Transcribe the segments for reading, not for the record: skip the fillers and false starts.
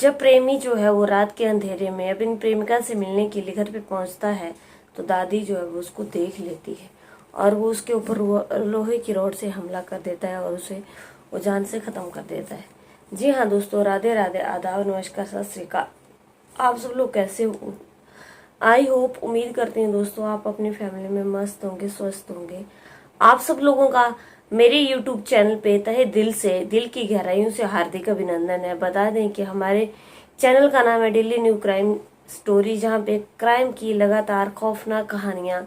जब प्रेमी जो है वो रात के अंधेरे में अपनी प्रेमिका से मिलने के लिए घर पे पहुंचता है तो दादी जो है वो उसको देख लेती है और वो उसके ऊपर लोहे की रॉड से हमला कर देता है और उसे वो जान से खत्म कर देता है। जी हाँ दोस्तों, राधे राधे, आदाब, नमस्कार, सत श्री अकाल। आप सब लोग कैसे हो? आई होप, उम्मीद करती हूँ दोस्तों आप अपनी फैमिली में मस्त होंगे, स्वस्थ होंगे। आप सब लोगों का मेरे YouTube चैनल पे तहे दिल से, दिल की गहराइयों से हार्दिक अभिनंदन है। बता दें कि हमारे चैनल का नाम है डेली न्यू क्राइम स्टोरी, जहाँ पे क्राइम की लगातार खौफनाक कहानियां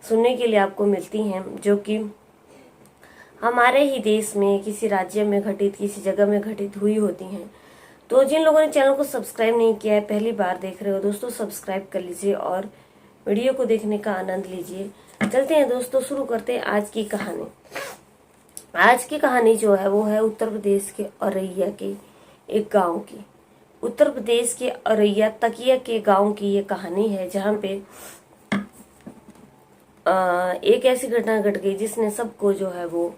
सुनने के लिए आपको मिलती हैं, जो कि हमारे ही देश में किसी राज्य में घटित, किसी जगह में घटित हुई होती हैं। तो जिन लोगों ने चैनल को सब्सक्राइब नहीं किया है, पहली बार देख रहे हो दोस्तों, सब्सक्राइब कर लीजिए और वीडियो को देखने का आनंद लीजिए। चलते हैं दोस्तों, शुरू करते हैं आज की कहानी। आज की कहानी जो है वो है उत्तर प्रदेश के औरैया के एक गांव की। उत्तर प्रदेश के औरैया तकिया के गांव की ये कहानी है, जहाँ पे एक ऐसी घटना घट गई जिसने सबको जो है वो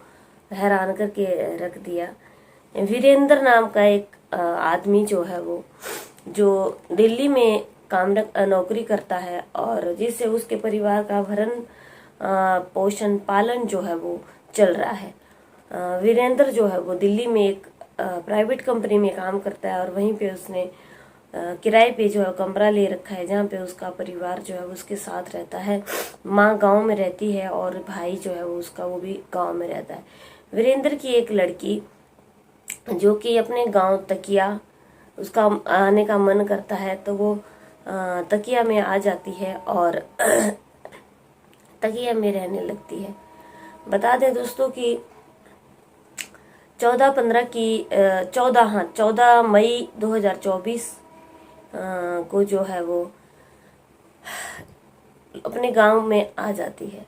हैरान करके रख दिया। वीरेंद्र नाम का एक आदमी जो है वो, जो दिल्ली में नौकरी करता है और जिससे उसके परिवार का भरण पोषण पालन जो है वो चल रहा है। वीरेंद्र जो है वो दिल्ली में एक प्राइवेट कंपनी में काम करता है और वहीं पे उसने किराए पे जो है कमरा ले रखा है, जहाँ पे उसका परिवार जो है उसके साथ रहता है। माँ गांव में रहती है और भाई जो है वो उसका, वो भी गांव में रहता है। वीरेंद्र की एक लड़की जो कि अपने गांव तकिया, उसका आने का मन करता है तो वो तकिया में आ जाती है और तकिया में रहने लगती है। बता दें दोस्तों कि 14 मई 2024 को जो है वो अपने गांव में आ जाती है।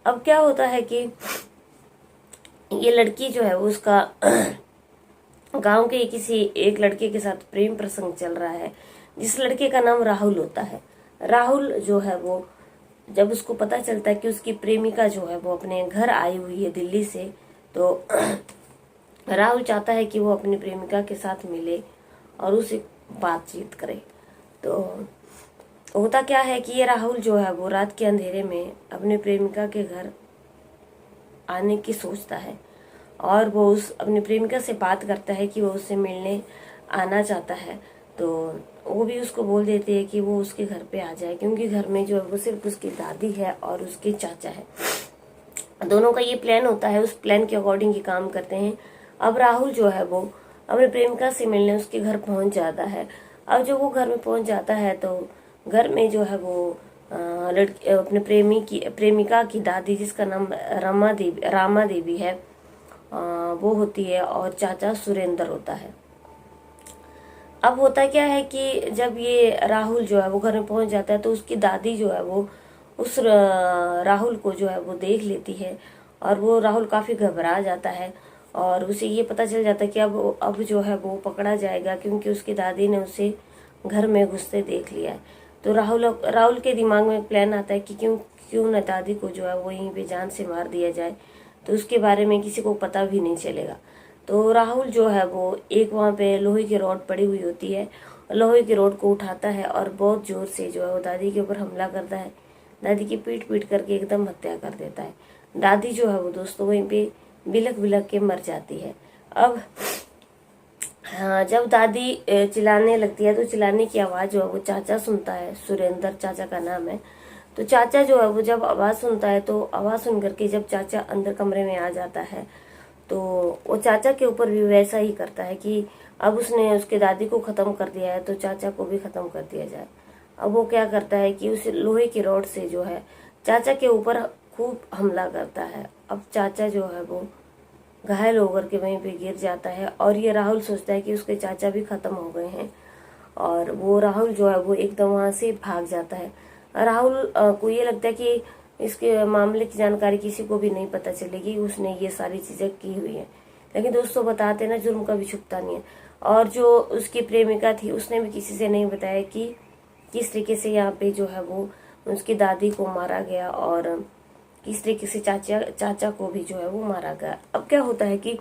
अब क्या होता है कि ये लड़की जो है वो, उसका गांव के किसी एक लड़के के साथ प्रेम प्रसंग चल रहा है, जिस लड़के का नाम राहुल होता है। राहुल जो है वो, जब उसको पता चलता है कि उसकी प्रेमिका जो है वो अपने घर आई हुई है दिल्ली से, तो राहुल चाहता है कि वो अपनी प्रेमिका के साथ मिले और उसे बातचीत करे। तो होता क्या है कि ये राहुल जो है वो रात के अंधेरे में अपने प्रेमिका के घर आने की सोचता है और वो उस अपनी प्रेमिका से बात करता है कि वो उससे मिलने आना चाहता है। तो वो भी उसको बोल देती है कि वो उसके घर पे आ जाए, क्योंकि घर में जो है वो सिर्फ उसकी दादी है और उसके चाचा है। दोनों का ये प्लान होता है, उस प्लान के अकॉर्डिंग ये काम करते हैं। अब राहुल जो है वो अपने प्रेमिका से मिलने उसके घर पहुंच जाता है। अब जब वो घर में पहुंच जाता है तो घर में जो है वो लड़की, अपने प्रेमिका की दादी, जिसका नाम रामा देवी है, वो होती है और चाचा सुरेंद्र होता है। अब होता क्या है कि जब ये राहुल जो है वो घर में पहुंच जाता है तो उसकी दादी जो है वो उस राहुल को जो है वो देख लेती है और वो राहुल काफी घबरा जाता है और उसे ये पता चल जाता है कि अब जो है वो पकड़ा जाएगा, क्योंकि उसकी दादी ने उसे घर में घुसते देख लिया है। तो राहुल के दिमाग में प्लान आता है कि क्यों न दादी को जो है वो यहीं पे जान से मार दिया जाए, तो उसके बारे में किसी को पता भी नहीं चलेगा। तो राहुल जो है वो एक वहाँ पे लोहे की रॉड पड़ी हुई होती है, लोहे की रॉड को उठाता है और बहुत जोर से जो है वो दादी के ऊपर हमला करता है। दादी की पीट करके एकदम हत्या कर देता है। दादी जो है वो दोस्तों वहीं पे बिलक के मर जाती है। अब हाँ, जब दादी चिल्लाने लगती है तो चिल्लाने की आवाज़ जो है वो चाचा सुनता है। सुरेंद्र चाचा का नाम है। तो चाचा जो है वो जब आवाज़ सुनता है तो आवाज़ सुन करके जब चाचा अंदर कमरे में आ जाता है तो वो चाचा के ऊपर भी वैसा ही करता है कि अब उसने उसके दादी को ख़त्म कर दिया है तो चाचा को भी ख़त्म कर दिया जाए। अब वो क्या करता है कि उस लोहे की रॉड से जो है चाचा के ऊपर खूब हमला करता है। अब चाचा जो है वो घायल होकर के वहीं पे गिर जाता है और ये राहुल सोचता है कि उसके चाचा भी खत्म हो गए हैं और वो राहुल जो है वो एकदम वहां से भाग जाता है। राहुल को ये लगता है कि इसके मामले की जानकारी किसी को भी नहीं पता चलेगी, उसने ये सारी चीजें की हुई है। लेकिन दोस्तों बताते ना, जुर्म कभी छुपता नहीं है। और जो उसकी प्रेमिका थी उसने भी किसी से नहीं बताया कि किस तरीके से यहाँ पे जो है वो उसकी दादी को मारा गया और किस तरीके से चाचा को भी जो है वो मारा गया। अब क्या होता है कि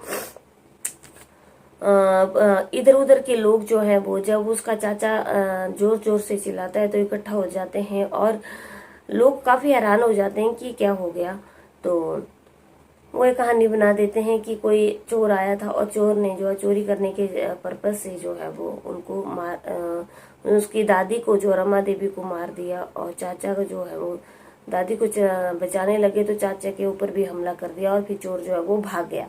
इधर उधर के लोग जो हैं वो जब उसका चाचा जोर जोर से चिल्लाता है तो इकट्ठा हो जाते हैं और लोग काफी हैरान हो जाते हैं कि क्या हो गया। तो वो एक कहानी बना देते हैं कि कोई चोर आया था और चोर ने जो है चोरी करने के पर्पज से जो है वो उनको उसकी दादी को जो रमा देवी को मार दिया और चाचा को जो है वो दादी को बचाने लगे तो चाचा के ऊपर भी हमला कर दिया और फिर चोर जो है वो भाग गया।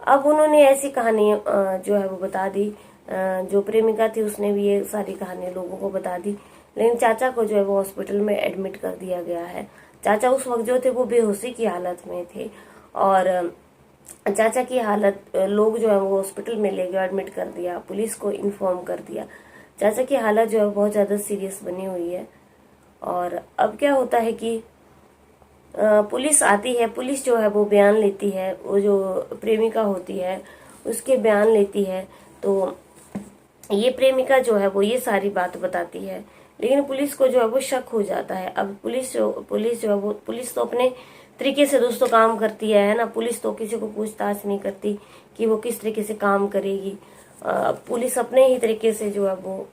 अब उन्होंने ऐसी कहानी जो है वो बता दी, जो प्रेमिका थी उसने भी ये सारी कहानी लोगों को बता दी, लेकिन चाचा को जो है वो हॉस्पिटल में एडमिट कर दिया गया है। चाचा उस वक्त जो थे वो बेहोशी की हालत में थे और चाचा की हालत लोग जो है वो हॉस्पिटल में ले गए, एडमिट कर दिया, पुलिस को इन्फॉर्म कर दिया। चाचा की हालत जो है बहुत ज्यादा सीरियस बनी हुई है। और अब क्या होता है कि पुलिस आती है, पुलिस जो है वो बयान लेती है, वो जो प्रेमिका होती है उसके बयान लेती है। तो ये प्रेमिका जो है वो ये सारी बात बताती है, लेकिन पुलिस को जो है वो शक हो जाता है। अब पुलिस जो है वो पुलिस तो अपने तरीके से दोस्तों काम करती है ना, पुलिस तो किसी को पूछताछ नहीं करती कि वो किस तरीके से काम करेगी। पुलिस अपने ही तरीके से जो है वो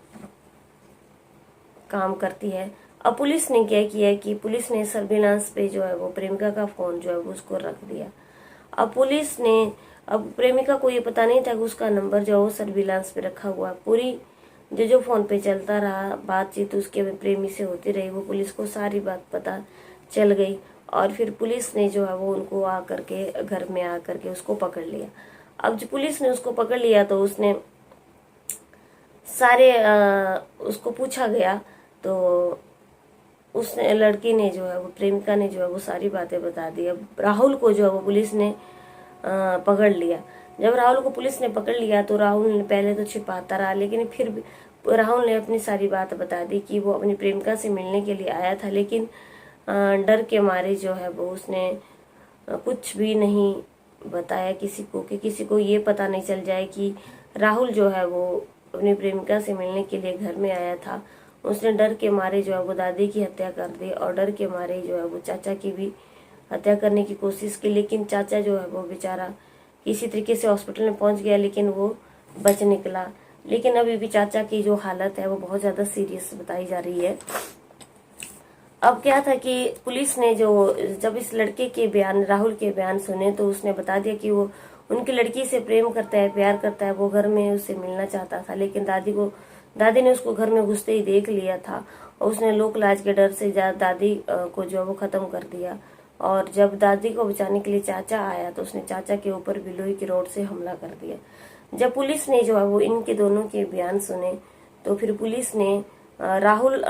काम करती है। अब पुलिस ने क्या किया है कि पुलिस ने सर्विलांस पे जो है वो प्रेमिका का फोन जो है वो उसको रख दिया। अब प्रेमिका को ये पता नहीं था कि उसका नंबर जो है वो सर्विलांस पे रखा हुआ। पूरी जो फोन पे चलता रहा बातचीत उसके प्रेमी से होती रही, वो पुलिस को सारी बात पता चल गई और फिर पुलिस ने जो है वो उनको आकर के घर में आकर के उसको पकड़ लिया। अब जो पुलिस ने उसको पकड़ लिया तो उसने सारे उसको पूछा गया तो उसने लड़की ने जो है वो प्रेमिका ने जो है वो सारी बातें बता दी। अब राहुल को जो है वो पुलिस ने पकड़ लिया। जब राहुल को पुलिस ने पकड़ लिया तो राहुल ने पहले तो छिपाता रहा, लेकिन फिर भी राहुल ने अपनी सारी बात बता दी कि वो अपनी प्रेमिका से मिलने के लिए आया था, लेकिन डर के मारे जो है वो उसने कुछ भी नहीं बताया किसी को, कि किसी को ये पता नहीं चल जाए कि राहुल जो है वो अपनी प्रेमिका से मिलने के लिए घर में आया था। उसने डर के मारे जो है वो दादी की हत्या कर दी और डर के मारे जो है वो चाचा की भी हत्या करने की कोशिश की, लेकिन चाचा जो है वो बेचारा किसी तरीके से हॉस्पिटल में पहुंच गया, लेकिन वो बच निकला। लेकिन अभी भी चाचा की जो हालत है वो बहुत ज्यादा सीरियस बताई जा रही है। अब क्या था कि पुलिस ने जब इस लड़के के बयान, राहुल के बयान सुने तो उसने बता दिया कि वो उनकी लड़की से प्रेम करता है, प्यार करता है, वो घर में उससे मिलना चाहता था, लेकिन दादी ने उसको घर में घुसते ही देख लिया था और उसने लोक लाज के डर से दादी को जो है वो खत्म कर दिया। और जब दादी को बचाने के लिए चाचा आया तो उसने चाचा के ऊपर भी लोहे की रॉड से हमला कर दिया। जब पुलिस ने जो है वो इनके दोनों के बयान सुने तो फिर पुलिस ने राहुल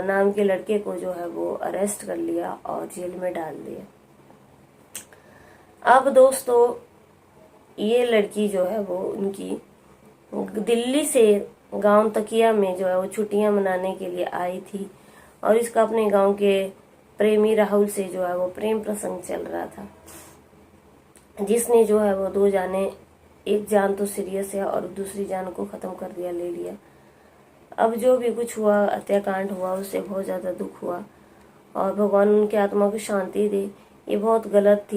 नाम के लड़के को जो है वो अरेस्ट कर लिया और जेल में डाल दिया। अब दोस्तों ये लड़की जो है वो उनकी दिल्ली से गांव तकिया में जो है वो छुट्टियां मनाने के लिए आई थी और इसका अपने गांव के प्रेमी राहुल से जो है वो प्रेम प्रसंग चल रहा था, जिसने जो है वो दो जाने, एक जान तो सीरियस है और दूसरी जान को खत्म कर दिया, ले लिया। अब जो भी कुछ हुआ, हत्याकांड हुआ, उससे बहुत ज्यादा दुख हुआ और भगवान उनकी आत्मा को शांति दे। ये बहुत गलत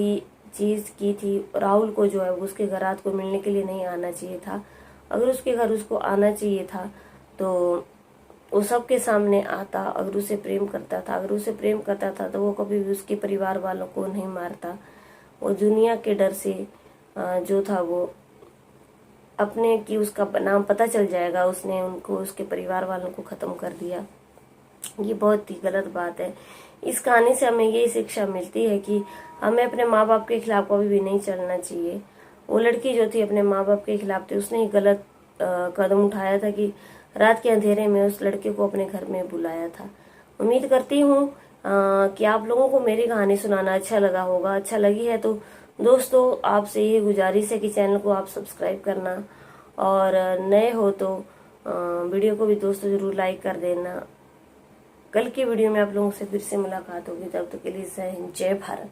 चीज की थी। राहुल को जो है वो उसके घर रात को मिलने के लिए नहीं आना चाहिए था। अगर उसके घर उसको आना चाहिए था तो वो सबके सामने आता। अगर उसे प्रेम करता था तो वो कभी भी उसके परिवार वालों को नहीं मारता। वो दुनिया के डर से जो था वो अपने की उसका नाम पता चल जाएगा, उसने उनको, उसके परिवार वालों को खत्म कर दिया। ये बहुत ही गलत बात है। इस कहानी से हमें ये शिक्षा मिलती है कि हमें अपने माँ बाप के खिलाफ कभी भी नहीं चलना चाहिए। वो लड़की जो थी अपने माँ बाप के खिलाफ थी, उसने ही गलत कदम उठाया था कि रात के अंधेरे में उस लड़के को अपने घर में बुलाया था। उम्मीद करती हूँ कि आप लोगों को मेरी कहानी सुनाना अच्छा लगा होगा। अच्छा लगी है तो दोस्तों आपसे ये गुजारिश है कि चैनल को आप सब्सक्राइब करना और नए हो तो वीडियो को भी दोस्तों जरूर लाइक कर देना। कल की वीडियो में आप लोगों से फिर से मुलाकात होगी, तब तक के लिए जय हिंद, जय भारत।